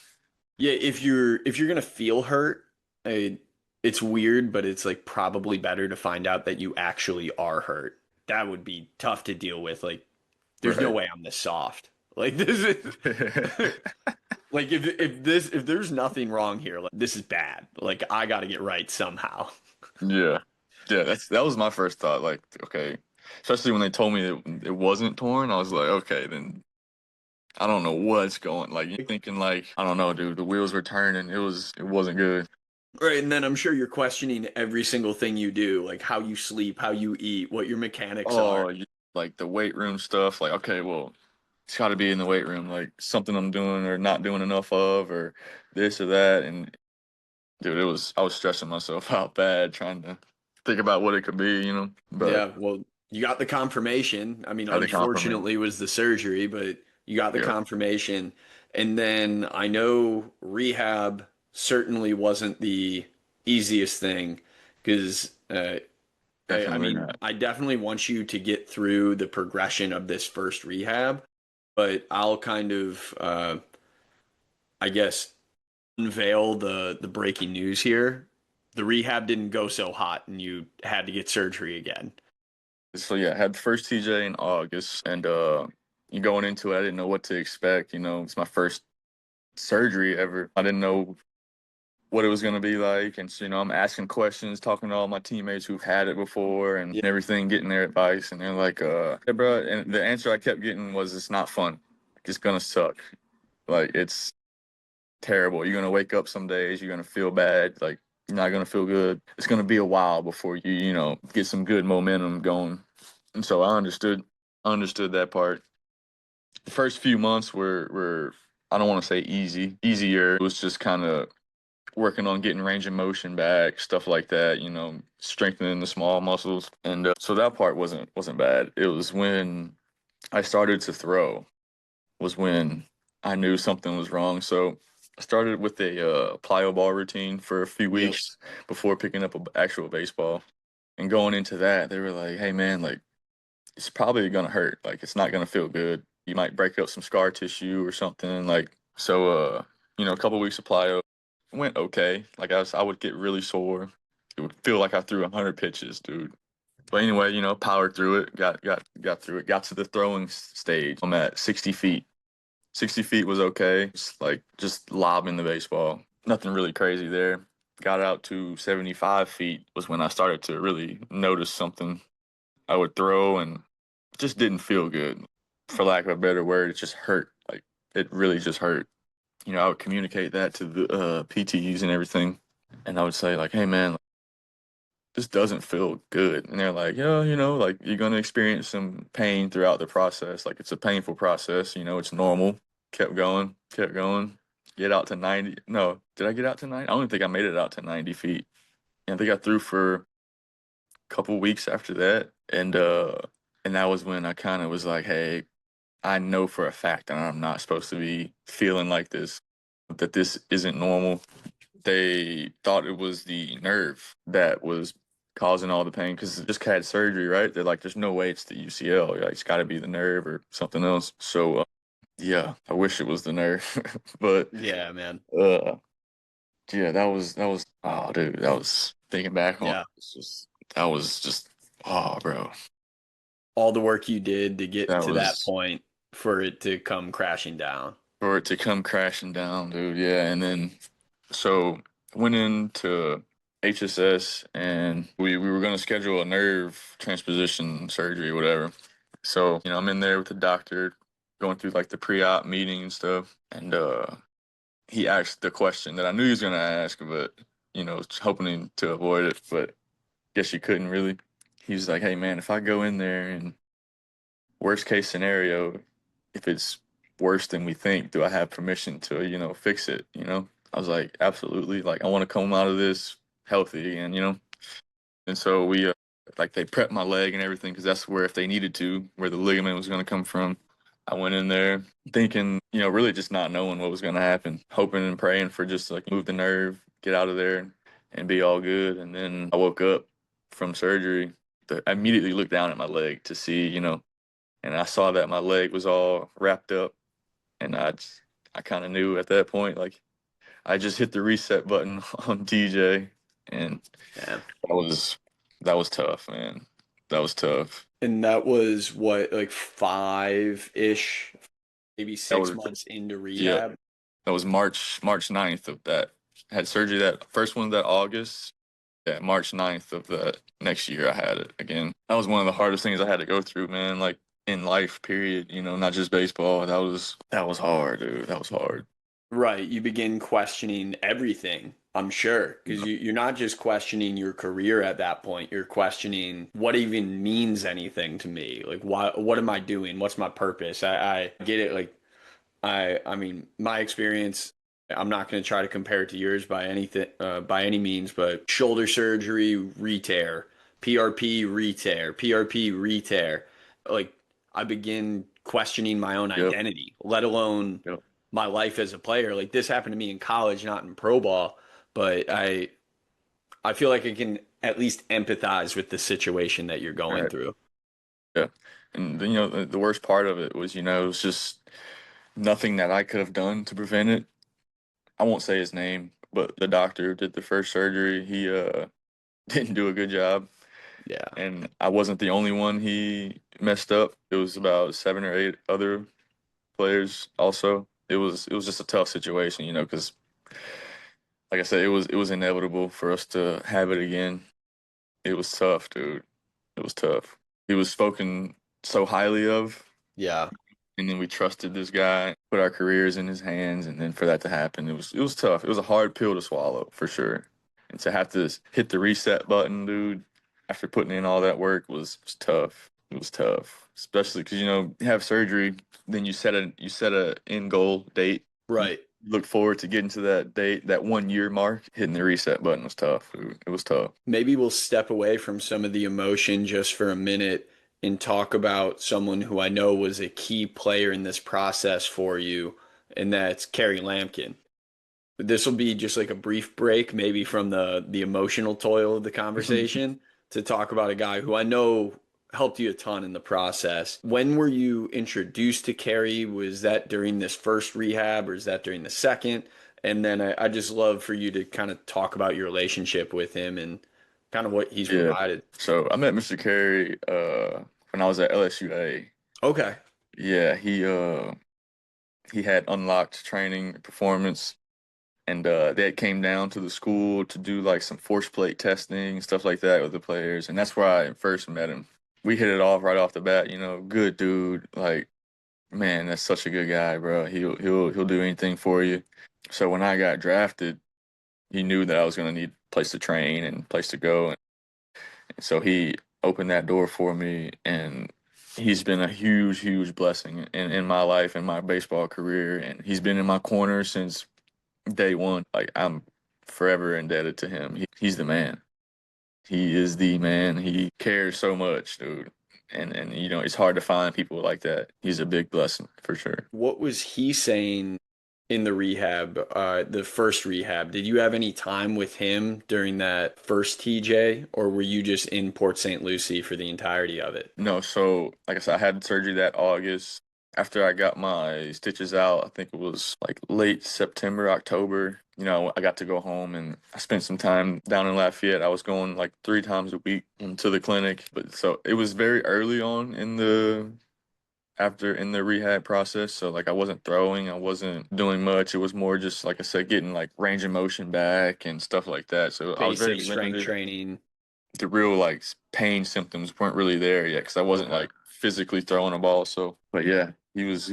yeah, if you're gonna feel hurt, uh, it's weird, but it's like probably better to find out that you actually are hurt. That would be tough to deal with. Like, there's no Right. way I'm this soft. Like this is like if there's nothing wrong here, like this is bad. Like I got to get right somehow. Yeah. Yeah, that was my first thought. Like, okay, especially when they told me it wasn't torn, I was like, okay, then I don't know what's going. Like, you're thinking like, I don't know, dude. The wheels were turning. It wasn't good. Right, and then I'm sure you're questioning every single thing you do, like how you sleep, how you eat, what your mechanics are. Oh, like the weight room stuff. Like, okay, well, it's got to be in the weight room. Like something I'm doing or not doing enough of, or this or that. And dude, I was stressing myself out bad trying to think about what it could be, you know. But Yeah, well, you got the confirmation. I mean, I think compliment. unfortunately, it was the surgery, but you got the Yeah, confirmation. And then I know rehab certainly wasn't the easiest thing because I definitely mean, not. I definitely want you to get through the progression of this first rehab, but I'll kind of, I guess, unveil the breaking news here. The rehab didn't go so hot, and you had to get surgery again. So yeah, I had the first TJ in August, and you going into it, I didn't know what to expect. You know, it's my first surgery ever. I didn't know what it was gonna be like, and so, you know, I'm asking questions, talking to all my teammates who've had it before, and Yeah, everything, getting their advice, and they're like, "Yeah, bro," and the answer I kept getting was, "It's not fun. It's gonna suck. Like it's terrible. You're gonna wake up some days, you're gonna feel bad, like you're not gonna feel good. It's gonna be a while before you know, get some good momentum going." And so I understood that part. The first few months were I don't want to say easier. It was just kind of working on getting range of motion back, stuff like that, you know, strengthening the small muscles. And so that part wasn't bad. It was when I started to throw was when I knew something was wrong. So I started with a plyo ball routine for a few yeah. weeks before picking up an actual baseball. And going into that, they were like, "Hey man, like it's probably gonna hurt. Like it's not gonna feel good. You might break up some scar tissue or something." Like so, you know, a couple weeks of plyo went okay. Like I would get really sore. It would feel like I threw 100 pitches, dude. But anyway, you know, powered through it. Got through it. Got to the throwing stage. I'm at 60 feet. 60 feet was okay. Just lobbing the baseball. Nothing really crazy there. Got out to 75 feet was when I started to really notice something. I would throw and just didn't feel good. For lack of a better word, it just hurt. Like it really just hurt. You know, I would communicate that to the PTs and everything, and I would say like, "Hey man, like, this doesn't feel good." And they're like, "Yeah, you know, like you're gonna experience some pain throughout the process. Like it's a painful process. You know, it's normal." Kept going, kept going. Get out to 90. No, did I get out to 90? I don't think I made it out to 90 feet. And I think I threw for a couple weeks after that, and that was when I kind of was like, "Hey, I know for a fact that I'm not supposed to be feeling like this, that this isn't normal." They thought it was the nerve that was causing all the pain because it just had surgery, right? They're like, there's no way it's the UCL. Like, it's got to be the nerve or something else. So, yeah, I wish it was the nerve, but Yeah, man. uh, yeah, oh, dude, that was thinking back on it, Yeah. it's just that was just oh, bro, All the work you did to get that to that was point for it to come crashing down. for it to come crashing down, dude. Yeah, and then so went into HSS and we were gonna schedule a nerve transposition surgery, whatever. So, you know, I'm in there with the doctor, going through like the pre-op meeting and stuff, and he asked the question that I knew he was gonna ask, but you know, hoping to avoid it, but guess you couldn't really. He was like, "Hey man, if I go in there and worst case scenario, if it's worse than we think, do I have permission to, you know, fix it?" You know, I was like, "Absolutely. Like, I want to come out of this healthy again, you know." And so we, like they prepped my leg and everything because that's where if they needed to, where the ligament was going to come from. I went in there thinking, really just not knowing what was going to happen, hoping and praying for just like move the nerve, get out of there, and be all good. And then I woke up from surgery. I immediately looked down at my leg to see, and I saw that my leg was all wrapped up, and I kind of knew at that point, like I just hit the reset button on DJ, and Yeah. that was tough, man. That was tough. And that was what, like 5-ish, maybe That 6 months into yeah, rehab? that was March 9th of that. Had surgery that first one that August. Yeah, March 9th of the next year I had it again. That was one of the hardest things I had to go through, man, like in life, period, not just baseball. That was hard, dude. That was hard. Right. You begin questioning everything, I'm sure, because you're not just questioning your career at that point. You're questioning what even means anything to me. Like, what am I doing? What's my purpose? I get it. Like, I mean, my experience, I'm not going to try to compare it to yours by any means, but shoulder surgery, re-tear, PRP, re-tear, PRP, re-tear. Like, I begin questioning my own Yep. identity, let alone Yep. my life as a player. Like, this happened to me in college, not in pro ball, but I feel like I can at least empathize with the situation that you're going Right. through. Yeah. And then, the worst part of it was, it was just nothing that I could have done to prevent it. I won't say his name, but the doctor who did the first surgery, he didn't do a good job. Yeah. And I wasn't the only one he messed up. It was about 7 or 8 other players also. It was just a tough situation, because like I said, it was inevitable for us to have it again. It was tough, dude. It was tough. He was spoken so highly of, Yeah. and then we trusted this guy, put our careers in his hands, and then for that to happen, it was tough. It was a hard pill to swallow for sure. And to have to hit the reset button, dude, after putting in all that work was tough. It was tough, especially because you have surgery, then you set a end goal date. You Right. look forward to getting to that date, that 1 year mark. Hitting the reset button was tough, dude. It was tough. Maybe we'll step away from some of the emotion just for a minute and talk about someone who I know was a key player in this process for you, and that's Carrie Lampkin. This will be just like a brief break, maybe from the emotional toil of the conversation, to talk about a guy who I know helped you a ton in the process. When were you introduced to Carrie? Was that during this first rehab, or is that during the second? And then I just love for you to kind of talk about your relationship with him and kind of what he's Yeah. provided. So I met Mr. Carey when I was at LSUA. Okay. Yeah, he had unlocked training performance, and that came down to the school to do like some force plate testing, stuff like that with the players, and that's where I first met him. We hit it off right off the bat, good dude. Like, man, that's such a good guy, bro. He'll do anything for you. So when I got drafted, he knew that I was gonna need a place to train and place to go, and so he opened that door for me, and he's been a huge, huge blessing in my life and my baseball career, and he's been in my corner since day one. Like, I'm forever indebted to him. He's the man. He is the man. He cares so much, dude. And it's hard to find people like that. He's a big blessing for sure. What was he saying in the rehab, the first rehab? Did you have any time with him during that first TJ, or were you just in Port St. Lucie for the entirety of it? No, so like I said, I had surgery that August. After I got my stitches out, I think it was like late September, October. I got to go home and I spent some time down in Lafayette. I was going like 3 times a week to the clinic. But so it was very early on in the rehab process. So like I wasn't throwing, I wasn't doing much. It was more just like I said, getting like range of motion back and stuff like that. So I was very Basic strength limited. training. The real like pain symptoms weren't really there yet because I wasn't like physically throwing a ball. So, but yeah, he was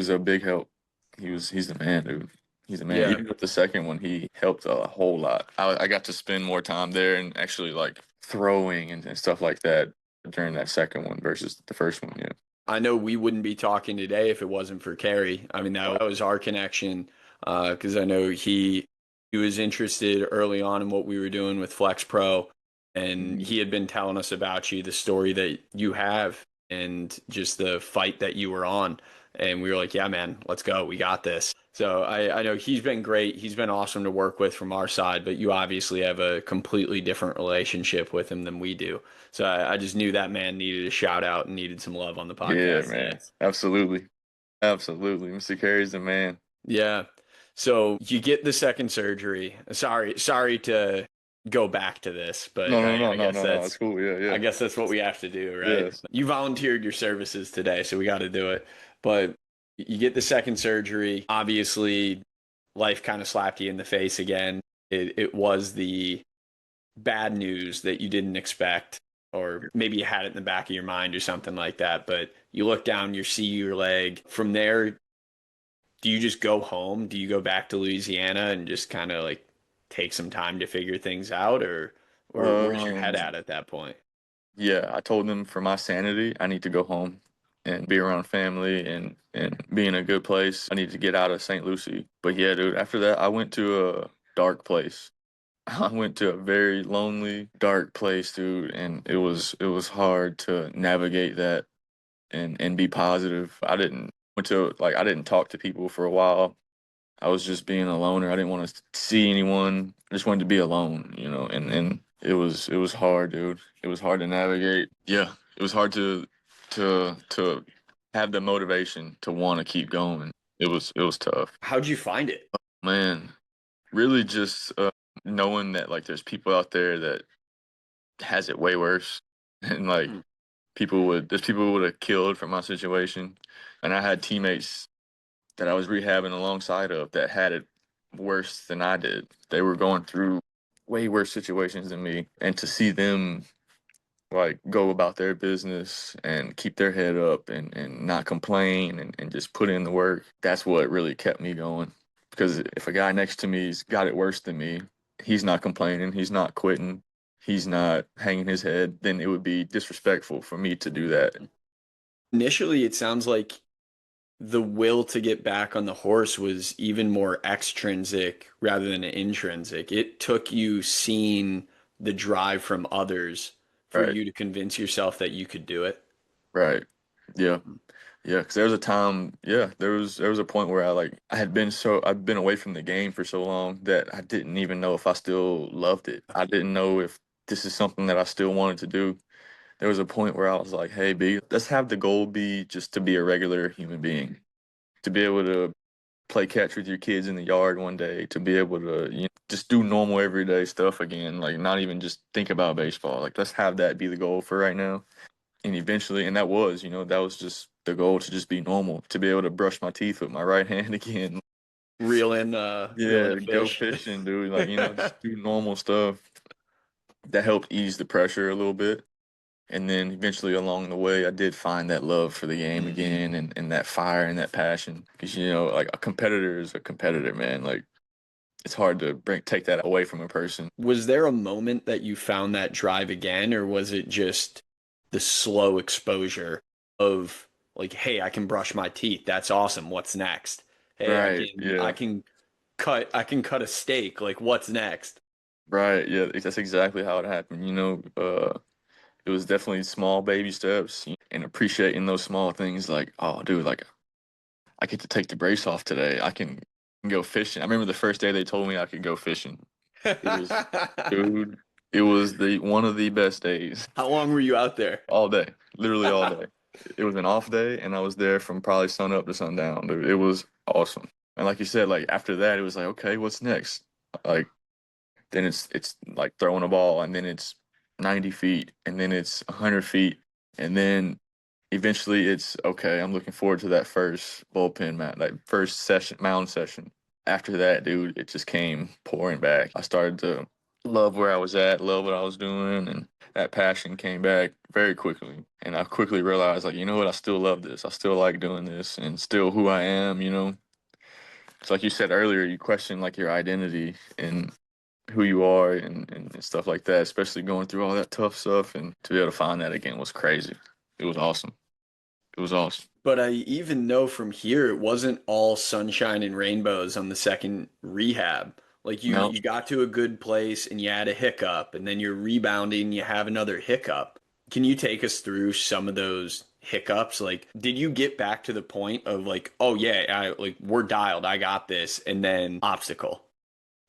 a big help. He's the man, dude. He's the man. Yeah. Even with the second one, he helped a whole lot. I got to spend more time there and actually like throwing and stuff like that during that second one versus the first one. Yeah. I know we wouldn't be talking today if it wasn't for Kerry. I mean, that was our connection, because I know he was interested early on in what we were doing with Flex Pro. and Mhm. he had been telling us about you, the story that you have, and just the fight that you were on. And we were like, yeah, man, let's go. We got this. So I know he's been great. He's been awesome to work with from our side, but you obviously have a completely different relationship with him than we do. So I just knew that man needed a shout out and needed some love on the Yeah, podcast today. man. Absolutely. Absolutely. Mr. Carey's the man. Yeah. So you get the second surgery. Sorry to go back to this, No, but no, no, I no, guess no, no. It's cool. Yeah, I yeah. guess that's what we have to do, right? Yes. You volunteered your services today, so we got to do it. But you get the second surgery. Obviously, life kind of slapped you in the face again. It was the bad news that you didn't expect, or maybe you had it in the back of your mind or something like that. But you look down, you see your leg. From there, do you just go home? Do you go back to Louisiana and just kind of like take some time to figure things out, or where's your head Um, at that point? yeah, I told them for my sanity, I need to go home and be around family and be in a good place. I need to get out of St. Lucie. But yeah, dude, after that, I went to a dark place. I went to a very lonely, dark place, dude, and it was hard to navigate that and be positive. I didn't talk to people for a while. I was just being a loner. I didn't want to see anyone. I just wanted to be alone, and it was hard, dude. It was hard to navigate. Yeah, it was hard to have the motivation to want to keep going. It was tough. How'd you find it? Man, really just knowing that like there's people out there that has it way worse, and like Hmm. there's people who would have killed for my situation, and I had teammates that I was rehabbing alongside of that had it worse than I did. They were going through way worse situations than me, and to see them like go about their business and keep their head up and not complain and just put in the work, that's what really kept me going. Because if a guy next to me's got it worse than me, he's not complaining, he's not quitting, he's not hanging his head, then it would be disrespectful for me to do that. Initially, it sounds like the will to get back on the horse was even more extrinsic rather than intrinsic. It took you seeing the drive from others for Right, you to convince yourself that you could do it. right. Yeah. Yeah, because there was a time, yeah, there was a point where I'd been away from the game for so long that I didn't even know if I still loved it. I didn't know if this is something that I still wanted to do. There was a point where I was like, hey, B, let's have the goal be just to be a regular human being, to be able to play catch with your kids in the yard one day, to be able to, just do normal everyday stuff again, like not even just think about baseball. Like, let's have that be the goal for right now. And eventually, and that was just the goal, to just be normal, to be able to brush my teeth with my right hand again. Reeling Yeah, a to go fish. fishing, dude. Like, just do normal stuff that helped ease the pressure a little bit. And then eventually along the way, I did find that love for the game again, and that fire and that passion. Because, like a competitor is a competitor, man. Like, it's hard to take that away from a person. Was there a moment that you found that drive again, or was it just the slow exposure of like, hey, I can brush my teeth. That's awesome. What's next? Hey, I Right. can I Yeah. can cut a steak. Like, what's next? Right. Yeah. That's exactly how it happened. It was definitely small baby steps and appreciating those small things like, oh, dude, like I get to take the brace off today. I can go fishing. I remember the first day they told me I could go fishing. It was, dude, it was the one of the best days How long were you out there? all day, literally all day. It was an off day, and I was there from probably sun up to sundown, dude. It was awesome. And like you said, like after that, it was like, okay, what's next? Like then it's like throwing a ball, and then it's 90 feet, and then it's 100 feet, and then eventually it's okay. I'm looking forward to that first bullpen mat, like first session, mound session. After that, dude, it just came pouring back. I started to love where I was at, love what I was doing, and that passion came back very quickly. And I quickly realized, like, you know what? I still love this. I still like doing this, and still who I am. It's like you said earlier, you question like your identity and who you are and stuff like that, especially going through all that tough stuff. And to be able to find that again was crazy. It was awesome. It was awesome. But I even know from here it wasn't all sunshine and rainbows on the second rehab. Like No. you got to a good place and you had a hiccup, and then you're rebounding, you have another hiccup. Can you take us through some of those hiccups? Like, did you get back to the point of like, oh yeah, we're dialed, I got this, and then obstacle?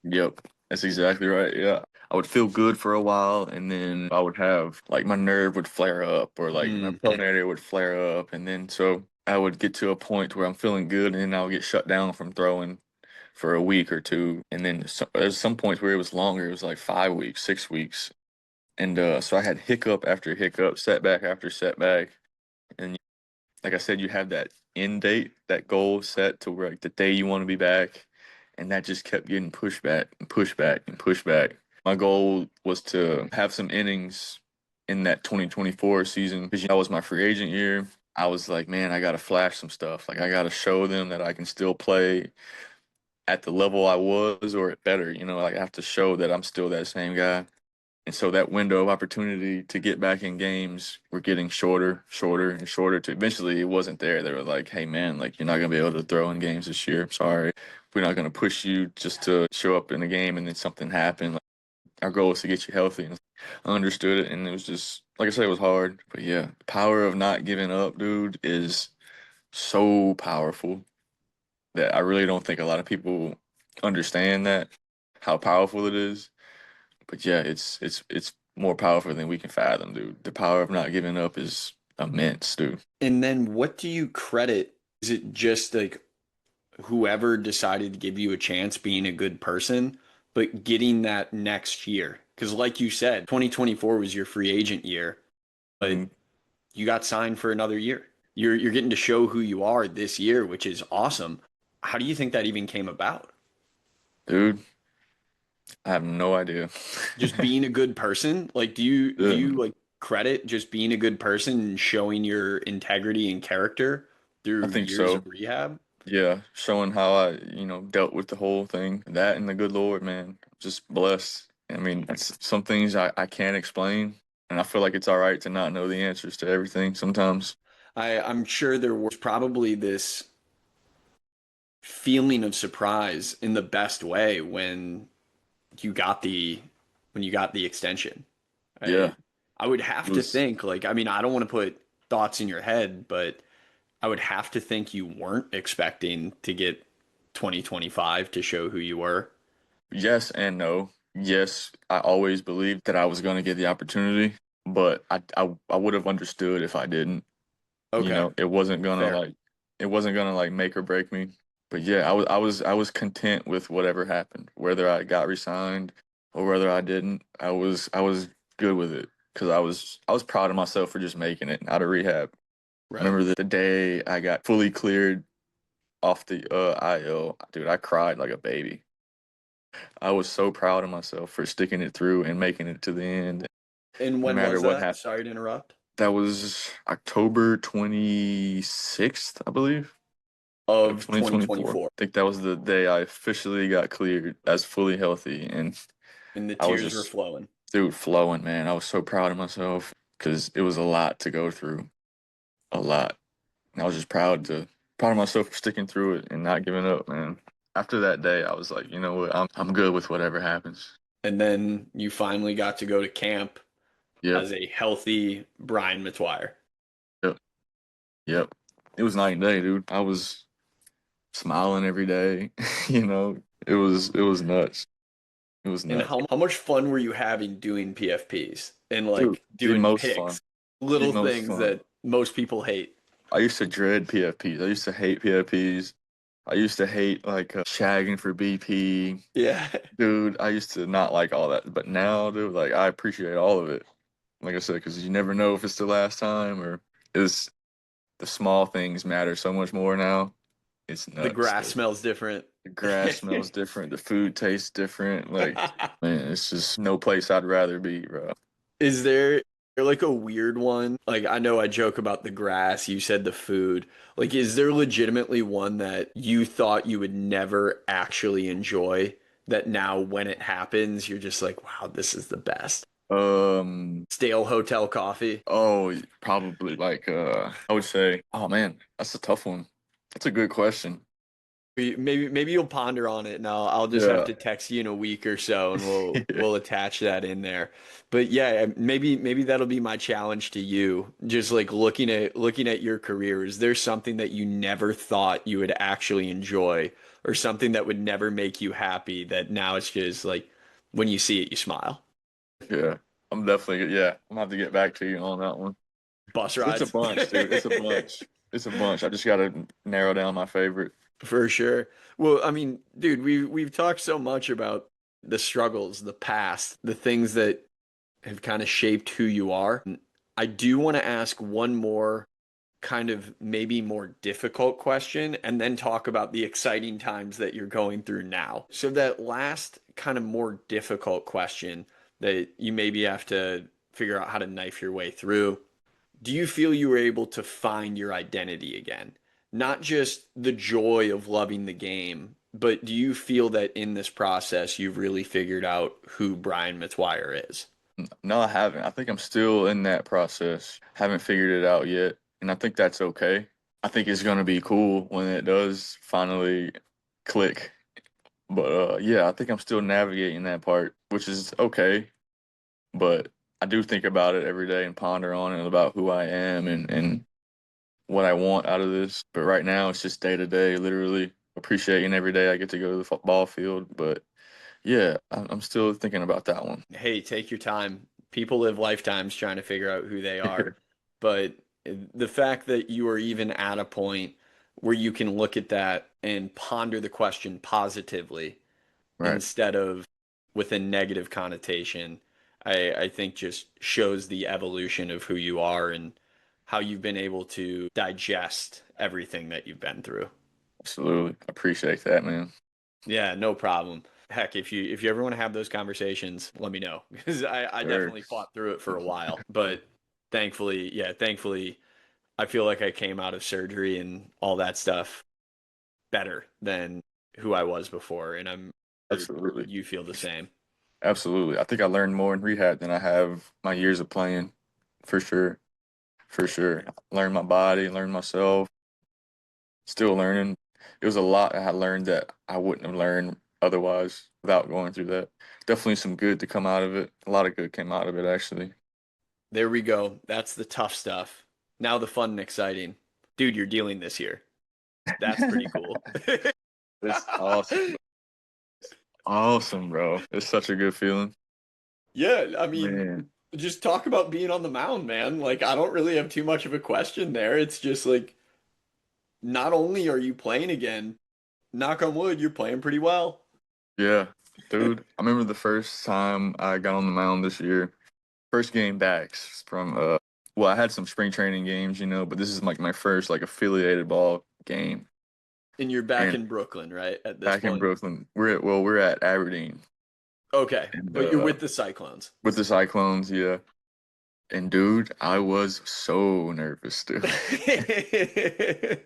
Yep. That's exactly right. Yeah. I would feel good for a while and then I would have like my nerve would flare up or like my Mm. pronator would flare up and then so I would get to a point where I'm feeling good and then I would get shut down from throwing for a week or two and then there's some points where it was longer. It was like 5 weeks, 6 weeks. And so I had hiccup after hiccup, setback after setback. And like I said, you have that end date, that goal set to where like the day you want to be back, and that just kept getting pushed back and pushed back and pushed back. My goal was to have some innings in that 2024 season because that was my free agent year. I was like, man, I got to flash some stuff. Like I got to show them that I can still play at the level I was or better. Like I have to show that I'm still that same guy. And so that window of opportunity to get back in games were getting shorter, shorter, and shorter to eventually it wasn't there. They were like, hey man, like you're not gonna be able to throw in games this year. I'm sorry. We're not gonna push you just to show up in a game and then something happened. Like, our goal is to get you healthy. And I understood it and it was just like I said, it was hard. But yeah, the power of not giving up, dude, is so powerful that I really don't think a lot of people understand that, how powerful it is. But yeah, it's more powerful than we can fathom, dude. The power of not giving up is immense, dude. And then what do you credit? Is it just like whoever decided to give you a chance being a good person, but getting that next year? Because like you said, 2024 was your free agent year, but Mhm. you got signed for another year. You're getting to show who you are this year, which is awesome. How do you think that even came about? Dude, I have no idea. Just being a good person? Like do you Yeah, like credit just being a good person and showing your integrity and character I through think years of so. rehab? Yeah, showing how I, dealt with the whole thing. That and the good Lord, man. Just blessed. I mean, that's some things I can't explain, and I feel like it's all right to not know the answers to everything sometimes. I'm sure there was probably this feeling of surprise in the best way you got the when you got the extension. I Yeah, I would it have to was. think like I mean I don't want to put thoughts in your head, but I would have to think you weren't expecting to get 2025 to show who you were. Yes and no. Yes, I always believed that I was going to get the opportunity, but I would have understood if I didn't. Okay, fair. It wasn't gonna like make or break me. But yeah, I was content with whatever happened, whether I got resigned or whether I didn't. I was good with it because I was proud of myself for just making it out of rehab. I Right. remember the day I got fully cleared off the IL, dude, I cried like a baby. I was so proud of myself for sticking it through and making it to the end, And no when matter was what that? happened. Sorry to interrupt. That was October 26th, I believe, of Of 2024. I 2024. think that was the day I officially got cleared as fully healthy. And And the I was tears were just, flowing. dude, flowing, man. I was so proud of myself because it was a lot to go through, a lot. And I was just proud of myself for sticking through it and not giving up, man. After that day, I was like, you know what? I'm good with whatever happens. And then you finally got to go to camp Yep, as a healthy Brian Metoyer. yep, yep. It was night and day, dude. I was smiling every day. It was nuts. It was And nuts. how much fun were you having doing PFPs and Dude, like the doing most fun. picks? The Little most things fun. that most people hate. I used to dread PFPs. I used to hate PFPs. I used to hate like shagging for BP. Yeah. Dude, I used to not like all that. But now, dude, like I appreciate all of it. Like I said, because you never know if it's the last time or it's the small things matter so much more now. It's The nuts, grass dude. smells different. The grass smells different. The food tastes different. Like, man, it's just no place I'd rather be, bro. Is there like a weird one? Like I know I joke about the grass, you said the food. Like is there legitimately one that you thought you would never actually enjoy that now when it happens you're just like, wow, this is the best. Um, Stale hotel coffee. oh, probably like I would say, oh man, that's a tough one. That's a good question. Maybe you'll ponder on it, and I'll just have Yeah. to text you in a week or so, and we'll Yeah. we'll attach that in there. But yeah, maybe that'll be my challenge to you. Just like looking at your career, is there something that you never thought you would actually enjoy, or something that would never make you happy that now it's just like when you see it, you smile? Yeah. I'm definitely, yeah, I'm gonna have to get back to you on that one. Bus 'Cause it's a rides. bunch, dude. It's a bunch. It's a bunch. I just gotta narrow down my favorite. For sure. Well, I mean, dude, we've talked so much about the struggles, the past, the things that have kind of shaped who you are. I do want to ask one more kind of maybe more difficult question and then talk about the exciting times that you're going through now. So that last kind of more difficult question that you maybe have to figure out how to knife your way through, do you feel you were able to find your identity again? Not just the joy of loving the game, but do you feel that in this process you've really figured out who Brian Metoyer is? No, I haven't. I think I'm still in that process. Haven't figured it out yet, and I think that's okay. I think it's gonna be cool when it does finally click. But yeah, I think I'm still navigating that part, which is okay. But I do think about it every day and ponder on it about who I am and what I want out of this. But right now, it's just day to day, literally appreciating every day I get to go to the football field. But yeah, I'm still thinking about that one. Hey, take your time. People live lifetimes trying to figure out who they are. But the fact that you are even at a point where you can look at that and ponder the question positively Right. instead of with a negative connotation, I think just shows the evolution of who you are and how you've been able to digest everything that you've been through. Absolutely. Appreciate that, man. Yeah, no problem. Heck, if you ever want to have those conversations, let me know because I Sure. definitely fought through it for a while, but thankfully, I feel like I came out of surgery and all that stuff better than who I was before, and I'm sure Absolutely. you feel the same. Absolutely. I think I learned more in rehab than I have my years of playing, for sure. For sure. Learned my body, learned myself, still learning. It was a lot I had learned that I wouldn't have learned otherwise without going through that. Definitely some good to come out of it. A lot of good came out of it, actually. There we go. That's the tough stuff. Now the fun and exciting. Dude, you're dealing this year. That's pretty cool. It's awesome. Awesome, bro. It's such a good feeling. Yeah, I mean, Man. just talk about being on the mound, man. Like, I don't really have too much of a question there. It's just like, not only are you playing again, knock on wood, you're playing pretty well. Yeah. Dude, I remember the first time I got on the mound this year. First game back from well, I had some spring training games, but this is like my first like affiliated ball game. And you're back And in Brooklyn, right? At this back in point. Brooklyn, we're at Aberdeen Okay, and but you're with the Cyclones. with the Cyclones, yeah. And dude, I was so nervous, dude.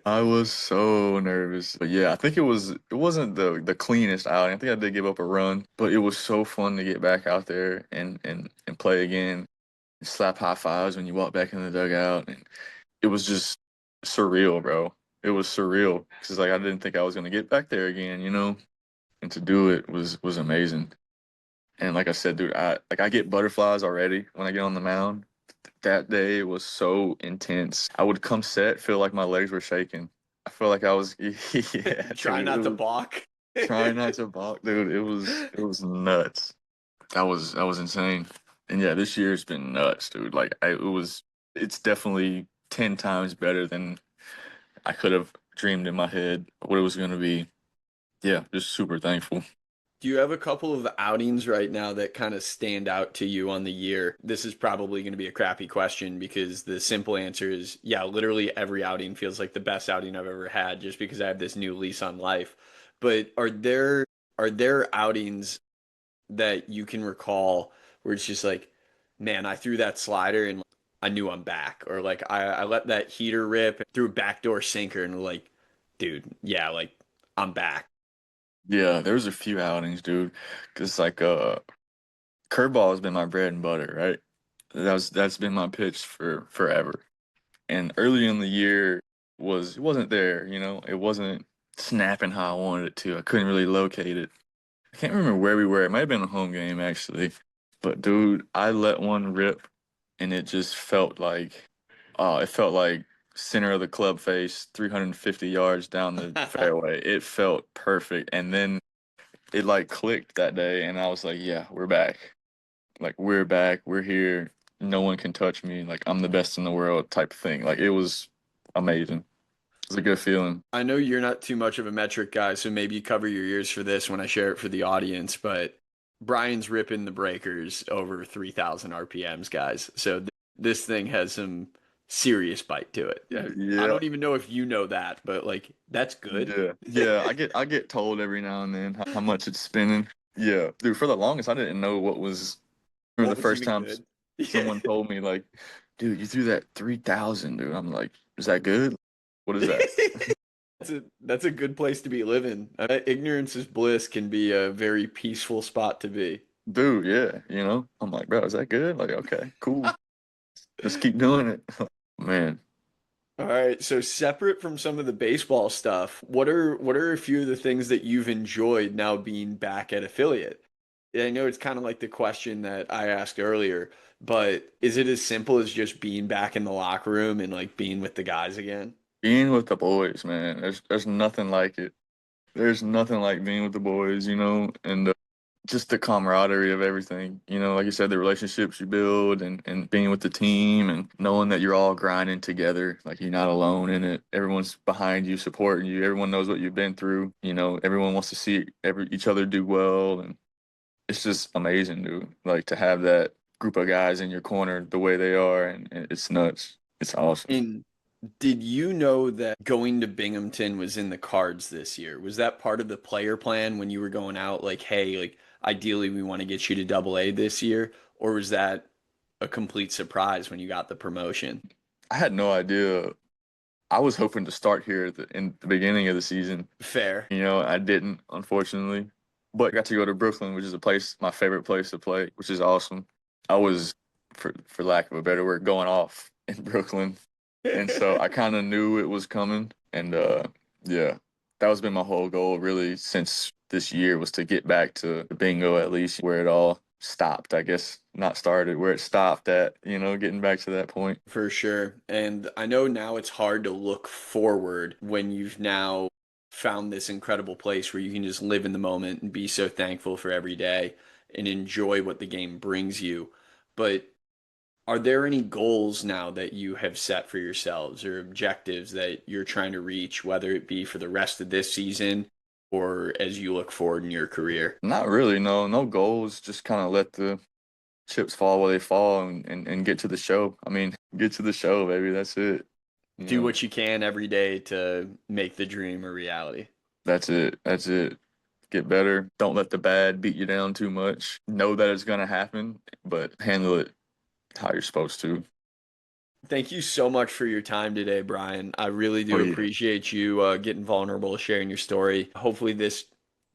I was so nervous. But yeah, I think it wasn't the cleanest outing. I think I did give up a run, but it was so fun to get back out there and play again. Slap high fives when you walk back in the dugout, and it was just surreal, bro. It was surreal because like I didn't think I was gonna get back there again, and to do it was amazing. And like I said, dude, I get butterflies already when I get on the mound. That day was so intense. I would come set, feel like my legs were shaking. I feel like I was, yeah, Try dude. It not to was balk. trying not to balk, dude. It was nuts. That was insane. And yeah, this year's been nuts, dude. Like it's definitely 10 times better than I could have dreamed in my head what it was gonna be. Yeah, just super thankful. Do you have a couple of outings right now that kind of stand out to you on the year? This is probably going to be a crappy question because the simple answer is yeah, literally every outing feels like the best outing I've ever had just because I have this new lease on life. But are there outings that you can recall where it's just like, man, I threw that slider and I knew I'm back, or like I let that heater rip, threw a backdoor sinker, and like, dude, yeah, like I'm back. Yeah, there's a few outings, dude. Cause like curveball has been my bread and butter, right? That's been my pitch for forever. And early in the year it wasn't there. It wasn't. snapping how I wanted it to. I couldn't really locate it. I can't remember where we were. It might have been a home game actually. But dude, I let one rip and it felt like center of the club face, 350 yards down the fairway. It felt perfect. And then it like clicked that day and I was like, yeah, we're back. Like we're back, we're here. No one can touch me. Like I'm the best in the world type of thing. Like it was amazing. It was a good feeling. I know you're not too much of a metric guy, so maybe you cover your ears for this when I share it for the audience, but Brian's ripping the breakers over 3,000 RPMs, guys. So this thing has some serious bite to it. I Yeah. don't even know if you know that, but like that's good. Yeah. Yeah. I get told every now and then how much it's spinning. Yeah. Dude, for the longest I didn't know what was remember What the was first even time good? Yeah. someone told me like, dude, you threw that 3,000, dude. I'm like, is that good? What is that? That's a good place to be living. Ignorance is bliss can be a very peaceful spot to be. Dude, yeah, I'm like, bro, is that good? Like, okay, cool. Just keep doing it. Man, All right, so separate from some of the baseball stuff, what are a few of the things that you've enjoyed now being back at affiliate? I know it's kind of like the question that I asked earlier, but is it as simple as just being back in the locker room and like being with the guys again? being with the boys, man, there's nothing like it. There's nothing like being with the boys, and just the camaraderie of everything. Like you said, the relationships you build and being with the team and knowing that you're all grinding together, like you're not alone in it. Everyone's behind you, supporting you. Everyone knows what you've been through. Everyone wants to see each other do well, and it's just amazing, dude. Like to have that group of guys in your corner the way they are, and it's nuts. It's awesome. And did you know that going to Binghamton was in the cards this year? Was that part of the player plan when you were going out? Like, hey, like ideally we want to get you to double A this year, or was that a complete surprise when you got the promotion? I had no idea. I was hoping to start here in the beginning of the season. Fair. I didn't, unfortunately, but got to go to Brooklyn, which is my favorite place to play, which is awesome. I was, for lack of a better word, going off in Brooklyn, and so I kind of knew it was coming, and yeah, that was been my whole goal really since this year was to get back to the bingo at least where it all stopped. I guess not started where it stopped at. Getting back to that point. For sure. And I know now it's hard to look forward when you've now found this incredible place where you can just live in the moment and be so thankful for every day and enjoy what the game brings you. But are there any goals now that you have set for yourselves or objectives that you're trying to reach, whether it be for the rest of this season or as you look forward in your career? Not really, no, no goals. Just kind of let the chips fall where they fall and get to the show. I mean, get to the show, baby. That's it. You Do know, what you can every day to make the dream a reality. that's it. That's it. Get better. Don't let the bad beat you down too much. Know that it's gonna happen, but handle it how you're supposed to. Thank you so much for your time today, Brian. I really Oh do yeah. appreciate you getting vulnerable, sharing your story. Hopefully, this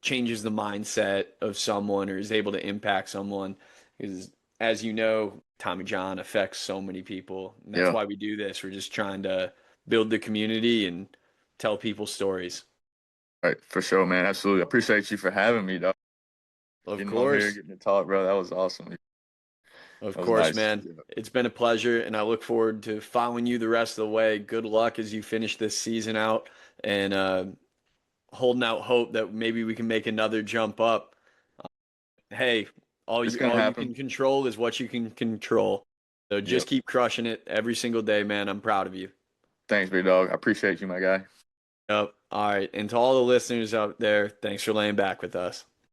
changes the mindset of someone or is able to impact someone. Because, as you know, Tommy John affects so many people. And that's Yeah. why we do this. We're just trying to build the community and tell people stories. All right, for sure, man. Absolutely. I appreciate you for having me, dog. Of Getting on here, course. getting to talk, bro. That was awesome. Of That was course, nice. man. Yeah. It's been a pleasure, and I look forward to following you the rest of the way. Good luck as you finish this season out. And holding out hope that maybe we can make another jump up. Hey, all It's you gonna all you happen. can control is what you can control. So just Yep. keep crushing it every single day, man. I'm proud of you. Thanks, big dog. I appreciate you, my guy. Yep. All right. And to all the listeners out there, thanks for laying back with us.